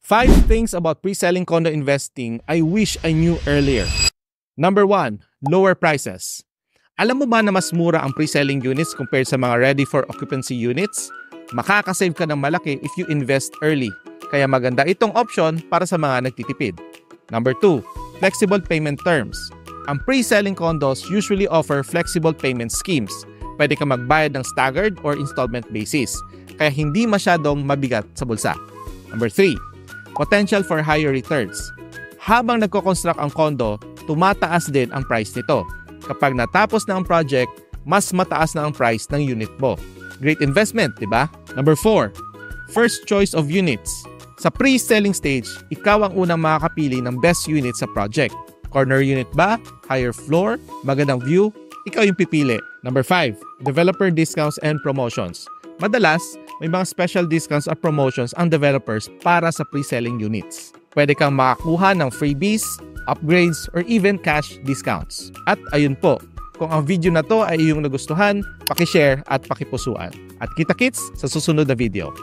5 things about pre-selling condo investing I wish I knew earlier. Number 1, lower prices. Alam mo ba na mas mura ang pre-selling units compared sa mga ready for occupancy units? Makakasave ka ng malaki if you invest early. Kaya maganda itong option para sa mga nagtitipid. Number 2, flexible payment terms. Ang pre-selling condos usually offer flexible payment schemes. Pwede ka magbayad ng staggered or installment basis, kaya hindi masyadong mabigat sa bulsa. Number 3, potential for higher returns. Habang nagko-construct ang condo, tumataas din ang price nito. Kapag natapos na ang project, mas mataas na ang price ng unit mo. Great investment, di ba? Number 4, first choice of units. Sa pre-selling stage, ikaw ang unang makakapili ng best unit sa project. Corner unit ba? Higher floor? Magandang view? Ikaw yung pipili. Number 5, developer discounts and promotions. Madalas, may mga special discounts at promotions ang developers para sa pre-selling units. Pwede kang makakuha ng freebies, upgrades, or even cash discounts. At ayun po, kung ang video na to ay iyong nagustuhan, paki-share at pakipusuan. At kita-kits sa susunod na video.